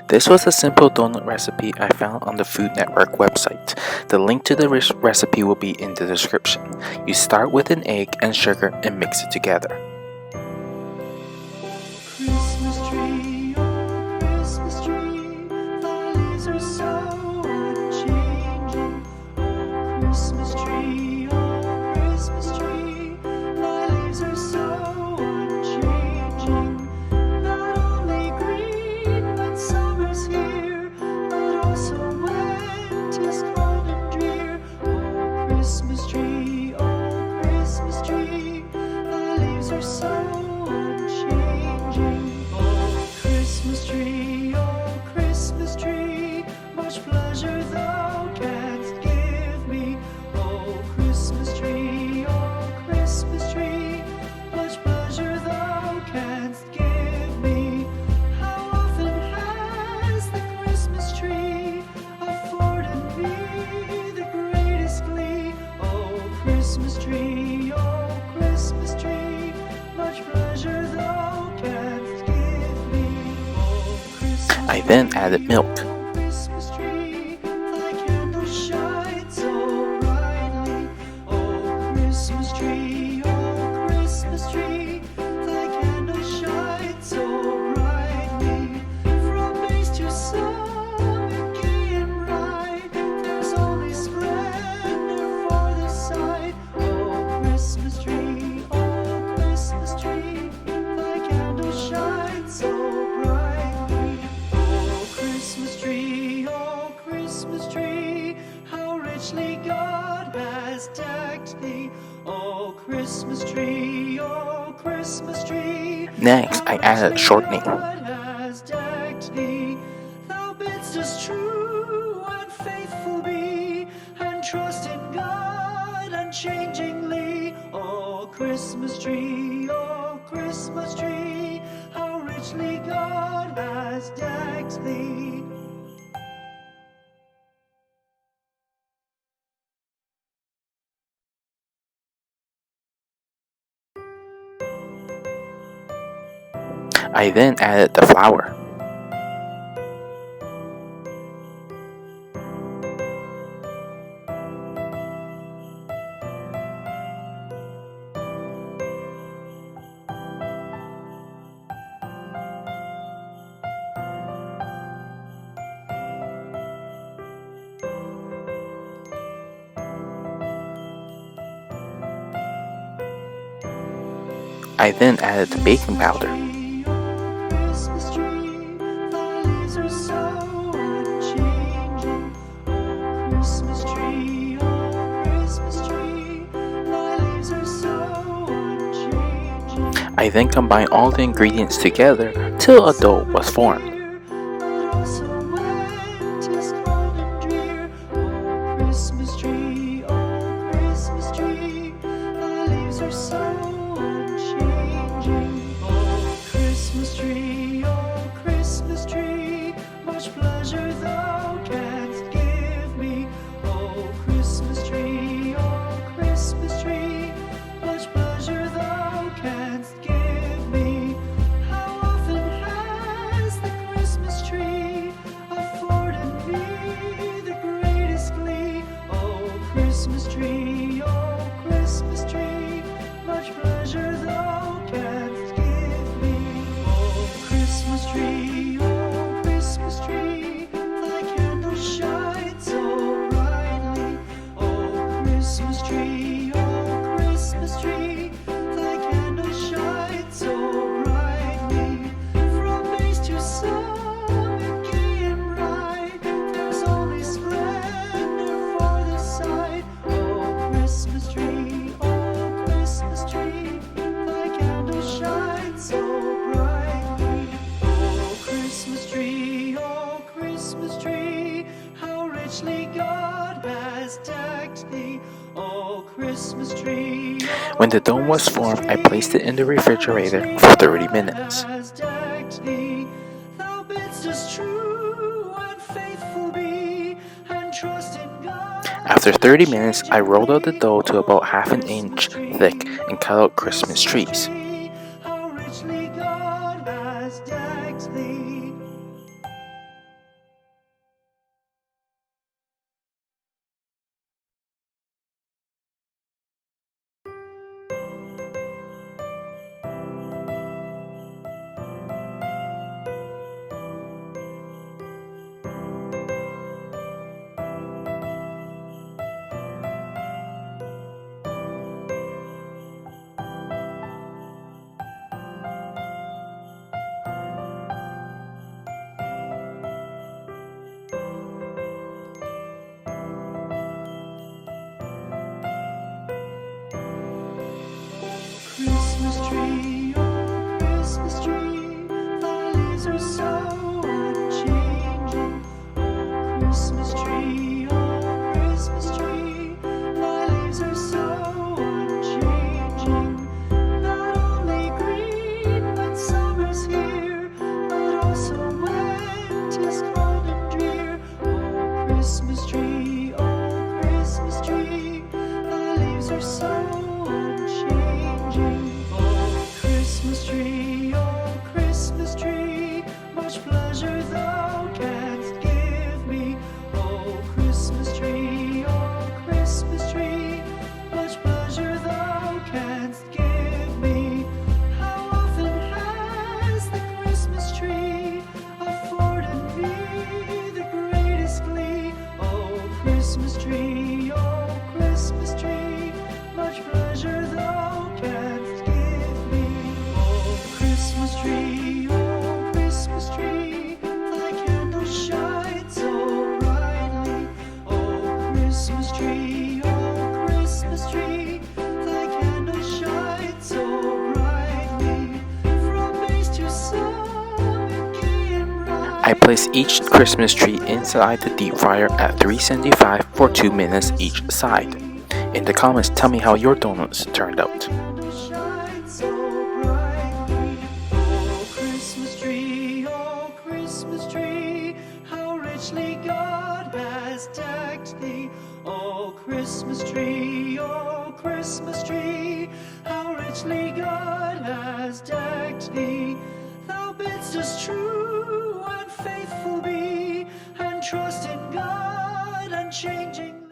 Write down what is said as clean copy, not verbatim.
This was a simple donut recipe I found on the Food Network website. The link to the recipe will be in the description. You start with an egg and sugar and mix it together. Christmas tree, oh Christmas tree, thy leaves are so unchanging. Oh Christmas tree, thy leaves are so unchanging. Not only green when summer's here, but also when 'tis cold and drear. Oh Christmas tree, thy leaves are so unchanging. Oh Christmas tree, much pleasure thou canst give me. Oh Christmas tree, much pleasure thou canst give me. How often has the Christmas tree afforded me the greatest glee? Oh Christmas tree, much pleasure thou canst give me. Oh Christmas I then added milk. Christmas tree, thy candles shine so brightly. Oh Christmas tree, thy candles shine so brightly. From base to summit, gay and bright, there's only splendor for the sight. Oh Christmas tree, thy candles shine so brightly. Oh Christmas tree, how richly God has decked thee. Oh Christmas tree, Next, I added shortening. God has decked thee. Thou bidst us true and faithful be, and trust in God unchangingly. Oh Christmas tree, how richly God has decked thee. I then added the flour. I then added the baking powder. Christmas tree, thy leaves are so unchanging. Oh Christmas tree, thy leaves are so unchanging. I then combined all the ingredients together till a dough was formed. But also when 'tis cold and drear. Oh Christmas tree, thy leaves are so unchanging. Oh Christmas tree, much pleasure thou canst give me. Oh Christmas tree, much pleasure thou canst give me. How often has the Christmas tree afforded me the greatest glee? Oh Christmas tree, much pleasure thou canst give me. Oh Christmas tree, thy candles shine so brightly. Oh Christmas tree, thy candles shine so brightly. From base to summit, gay and bright, there's only splendor for the sight. Oh Christmas tree, thy candles shine so brightly. Oh Christmas tree, how richly God has decked thee. Oh Christmas tree, When the dough was formed, I placed it in the refrigerator for 30 minutes. has decked thee. Thou bidst us true and faithful be, and trust in God. After 30 minutes, I rolled out the dough to about half an inch thick and cut out Christmas trees. How richly God has decked thee. tree, oh Christmas tree, thy candle shines so brightly. Oh Christmas tree, thy candle shines so brightly. From base to summit, gay and bright. I place each Christmas tree inside the deep fryer at 375 for 2 minutes each side. In the comments, tell me how your donuts turned out. Candle shines so brightly. Oh Christmas tree, how richly God has decked thee. Oh Christmas tree, how richly God has decked thee. Thou bidst us true and faithful be, and trust in God unchanging.